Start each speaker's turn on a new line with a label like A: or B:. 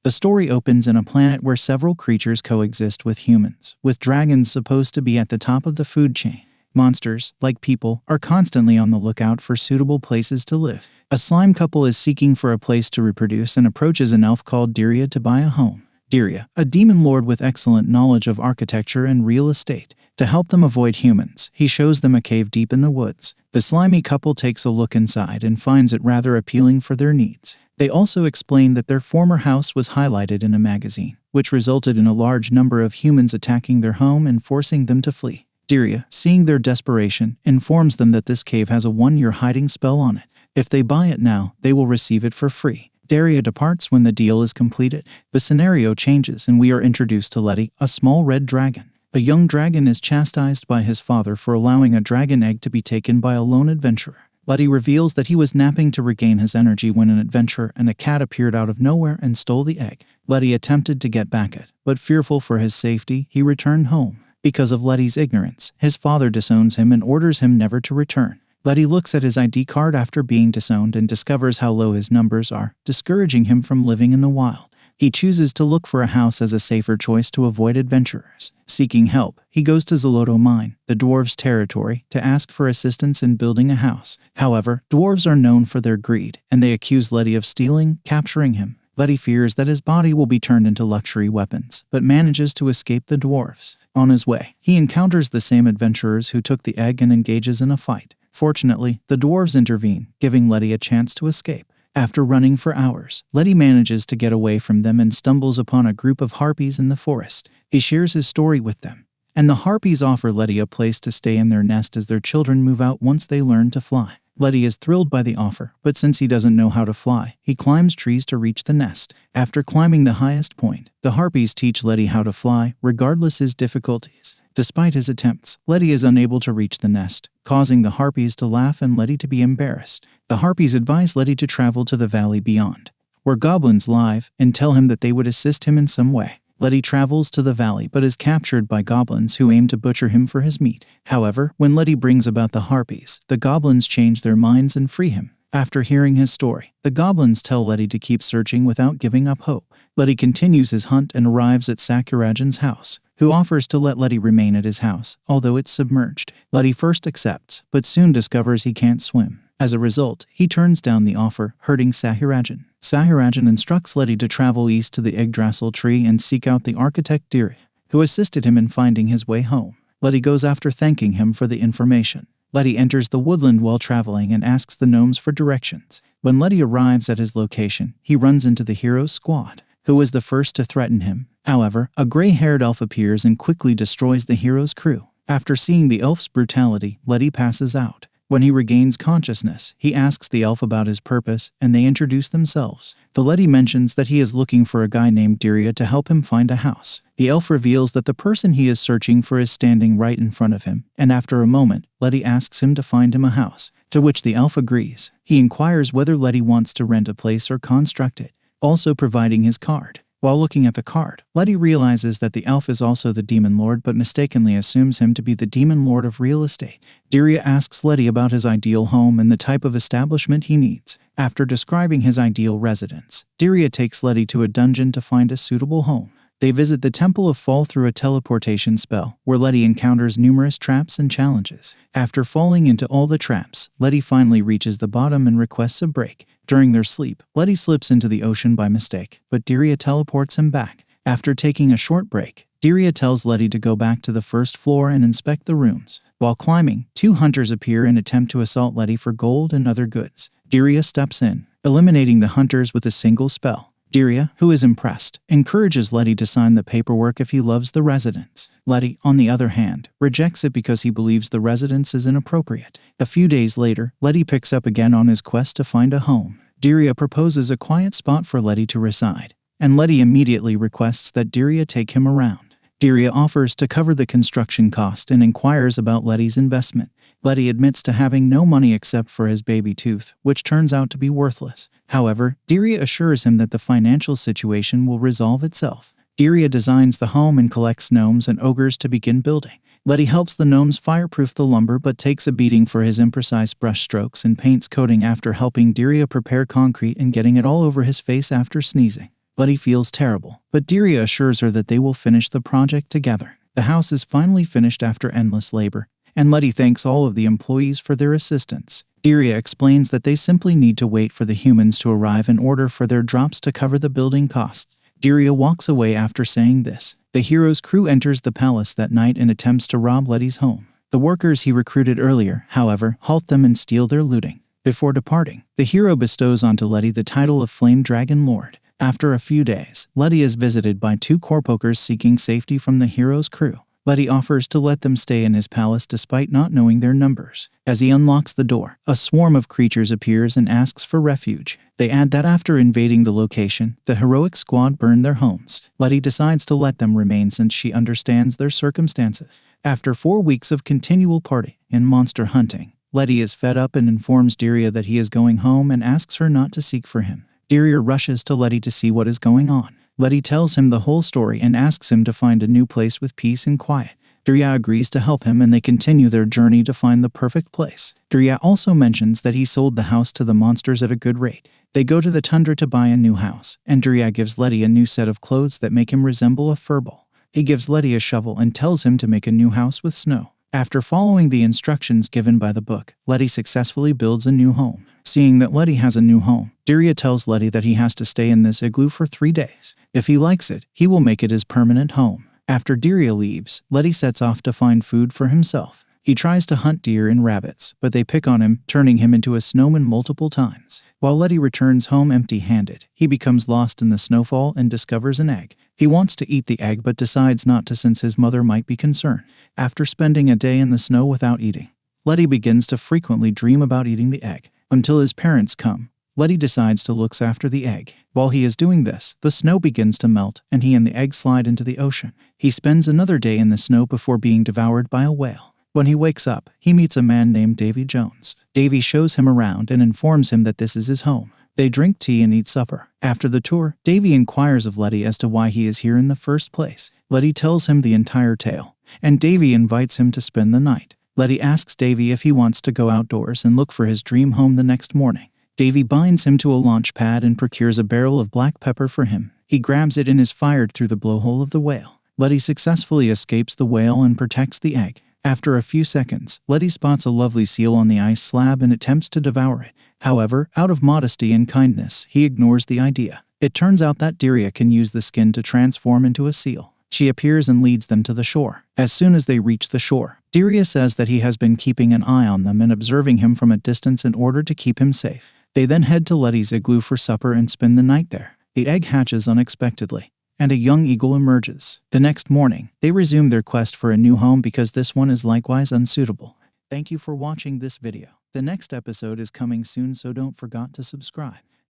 A: The story opens in a planet where several creatures coexist with humans, with dragons supposed to be at the top of the food chain. Monsters, like people, are constantly on the lookout for suitable places to live. A slime couple is seeking for a place to reproduce and approaches an elf called Dyria to buy a home. Dyria, a demon lord with excellent knowledge of architecture and real estate. To help them avoid humans, he shows them a cave deep in the woods. The slimy couple takes a look inside and finds it rather appealing for their needs. They also explain that their former house was highlighted in a magazine, which resulted in a large number of humans attacking their home and forcing them to flee. Dyria, seeing their desperation, informs them that this cave has a 1-year hiding spell on it. If they buy it now, they will receive it for free. Dyria departs when the deal is completed. The scenario changes and we are introduced to Lety, a small red dragon. A young dragon is chastised by his father for allowing a dragon egg to be taken by a lone adventurer. Lety reveals that he was napping to regain his energy when an adventurer and a cat appeared out of nowhere and stole the egg. Lety attempted to get back it, but fearful for his safety, he returned home. Because of Lety's ignorance, his father disowns him and orders him never to return. Lety looks at his ID card after being disowned and discovers how low his numbers are, discouraging him from living in the wild. He chooses to look for a house as a safer choice to avoid adventurers. Seeking help, he goes to Zoloto Mine, the dwarves' territory, to ask for assistance in building a house. However, dwarves are known for their greed, and they accuse Lety of stealing, capturing him. Lety fears that his body will be turned into luxury weapons, but manages to escape the dwarves. On his way, he encounters the same adventurers who took the egg and engages in a fight. Fortunately, the dwarves intervene, giving Lety a chance to escape. After running for hours, Lety manages to get away from them and stumbles upon a group of harpies in the forest. He shares his story with them, and the harpies offer Lety a place to stay in their nest as their children move out once they learn to fly. Lety is thrilled by the offer, but since he doesn't know how to fly, he climbs trees to reach the nest. After climbing the highest point, the harpies teach Lety how to fly, regardless his difficulties. Despite his attempts, Lety is unable to reach the nest, causing the harpies to laugh and Lety to be embarrassed. The harpies advise Lety to travel to the valley beyond, where goblins live, and tell him that they would assist him in some way. Lety travels to the valley but is captured by goblins who aim to butcher him for his meat. However, when Lety brings about the harpies, the goblins change their minds and free him. After hearing his story, the goblins tell Lety to keep searching without giving up hope. Lety continues his hunt and arrives at Sakurajan's house, who offers to let Lety remain at his house, although it's submerged. Lety first accepts, but soon discovers he can't swim. As a result, he turns down the offer, hurting Sakurajan. Sakurajan instructs Lety to travel east to the Yggdrasil tree and seek out the architect Dyria, who assisted him in finding his way home. Lety goes after thanking him for the information. Lety enters the woodland while traveling and asks the gnomes for directions. When Lety arrives at his location, he runs into the hero's squad, who was the first to threaten him. However, a gray-haired elf appears and quickly destroys the hero's crew. After seeing the elf's brutality, Lety passes out. When he regains consciousness, he asks the elf about his purpose, and they introduce themselves. The Lety mentions that he is looking for a guy named Dyria to help him find a house. The elf reveals that the person he is searching for is standing right in front of him, and after a moment, Lety asks him to find him a house, to which the elf agrees. He inquires whether Lety wants to rent a place or construct it, also providing his card. While looking at the card, Lety realizes that the elf is also the demon lord but mistakenly assumes him to be the demon lord of real estate. Dyria asks Lety about his ideal home and the type of establishment he needs. After describing his ideal residence, Dyria takes Lety to a dungeon to find a suitable home. They visit the Temple of Fall through a teleportation spell, where Lety encounters numerous traps and challenges. After falling into all the traps, Lety finally reaches the bottom and requests a break. During their sleep, Lety slips into the ocean by mistake, but Dyria teleports him back. After taking a short break, Dyria tells Lety to go back to the first floor and inspect the rooms. While climbing, 2 hunters appear and attempt to assault Lety for gold and other goods. Dyria steps in, eliminating the hunters with a single spell. Dyria, who is impressed, encourages Lety to sign the paperwork if he loves the residence. Lety, on the other hand, rejects it because he believes the residence is inappropriate. A few days later, Lety picks up again on his quest to find a home. Dyria proposes a quiet spot for Lety to reside, and Lety immediately requests that Dyria take him around. Dyria offers to cover the construction cost and inquires about Lety's investment. Lety admits to having no money except for his baby tooth, which turns out to be worthless. However, Dyria assures him that the financial situation will resolve itself. Dyria designs the home and collects gnomes and ogres to begin building. Lety helps the gnomes fireproof the lumber but takes a beating for his imprecise brushstrokes and paints coating after helping Dyria prepare concrete and getting it all over his face after sneezing. Lety feels terrible, but Diria assures her that they will finish the project together. The house is finally finished after endless labor, and Lety thanks all of the employees for their assistance. Diria explains that they simply need to wait for the humans to arrive in order for their drops to cover the building costs. Diria walks away after saying this. The hero's crew enters the palace that night and attempts to rob Lety's home. The workers he recruited earlier, however, halt them and steal their looting. Before departing, the hero bestows onto Lety the title of Flame Dragon Lord. After a few days, Lety is visited by two corpokers seeking safety from the hero's crew. Lety offers to let them stay in his palace despite not knowing their numbers. As he unlocks the door, a swarm of creatures appears and asks for refuge. They add that after invading the location, the heroic squad burned their homes. Lety decides to let them remain since she understands their circumstances. After 4 weeks of continual party and monster hunting, Lety is fed up and informs Diria that he is going home and asks her not to seek for him. Diria rushes to Lety to see what is going on. Lety tells him the whole story and asks him to find a new place with peace and quiet. Diria agrees to help him and they continue their journey to find the perfect place. Diria also mentions that he sold the house to the monsters at a good rate. They go to the tundra to buy a new house, and Diria gives Lety a new set of clothes that make him resemble a furball. He gives Lety a shovel and tells him to make a new house with snow. After following the instructions given by the book, Lety successfully builds a new home. Seeing that Lety has a new home, Diria tells Lety that he has to stay in this igloo for 3 days. If he likes it, he will make it his permanent home. After Diria leaves, Lety sets off to find food for himself. He tries to hunt deer and rabbits, but they pick on him, turning him into a snowman multiple times. While Lety returns home empty-handed, he becomes lost in the snowfall and discovers an egg. He wants to eat the egg but decides not to since his mother might be concerned. After spending a day in the snow without eating, Lety begins to frequently dream about eating the egg. Until his parents come, Lety decides to look after the egg. While he is doing this, the snow begins to melt and he and the egg slide into the ocean. He spends another day in the snow before being devoured by a whale. When he wakes up, he meets a man named Davy Jones. Davy shows him around and informs him that this is his home. They drink tea and eat supper. After the tour, Davy inquires of Lety as to why he is here in the first place. Lety tells him the entire tale, and Davy invites him to spend the night. Lety asks Davy if he wants to go outdoors and look for his dream home the next morning. Davy binds him to a launch pad and procures a barrel of black pepper for him. He grabs it and is fired through the blowhole of the whale. Lety successfully escapes the whale and protects the egg. After a few seconds, Lety spots a lovely seal on the ice slab and attempts to devour it. However, out of modesty and kindness, he ignores the idea. It turns out that Diria can use the skin to transform into a seal. She appears and leads them to the shore. As soon as they reach the shore, Diria says that he has been keeping an eye on them and observing him from a distance in order to keep him safe. They then head to Lety's igloo for supper and spend the night there. The egg hatches unexpectedly, and a young eagle emerges. The next morning, they resume their quest for a new home because this one is likewise unsuitable. Thank you for watching this video. The next episode is coming soon, so don't forget to subscribe.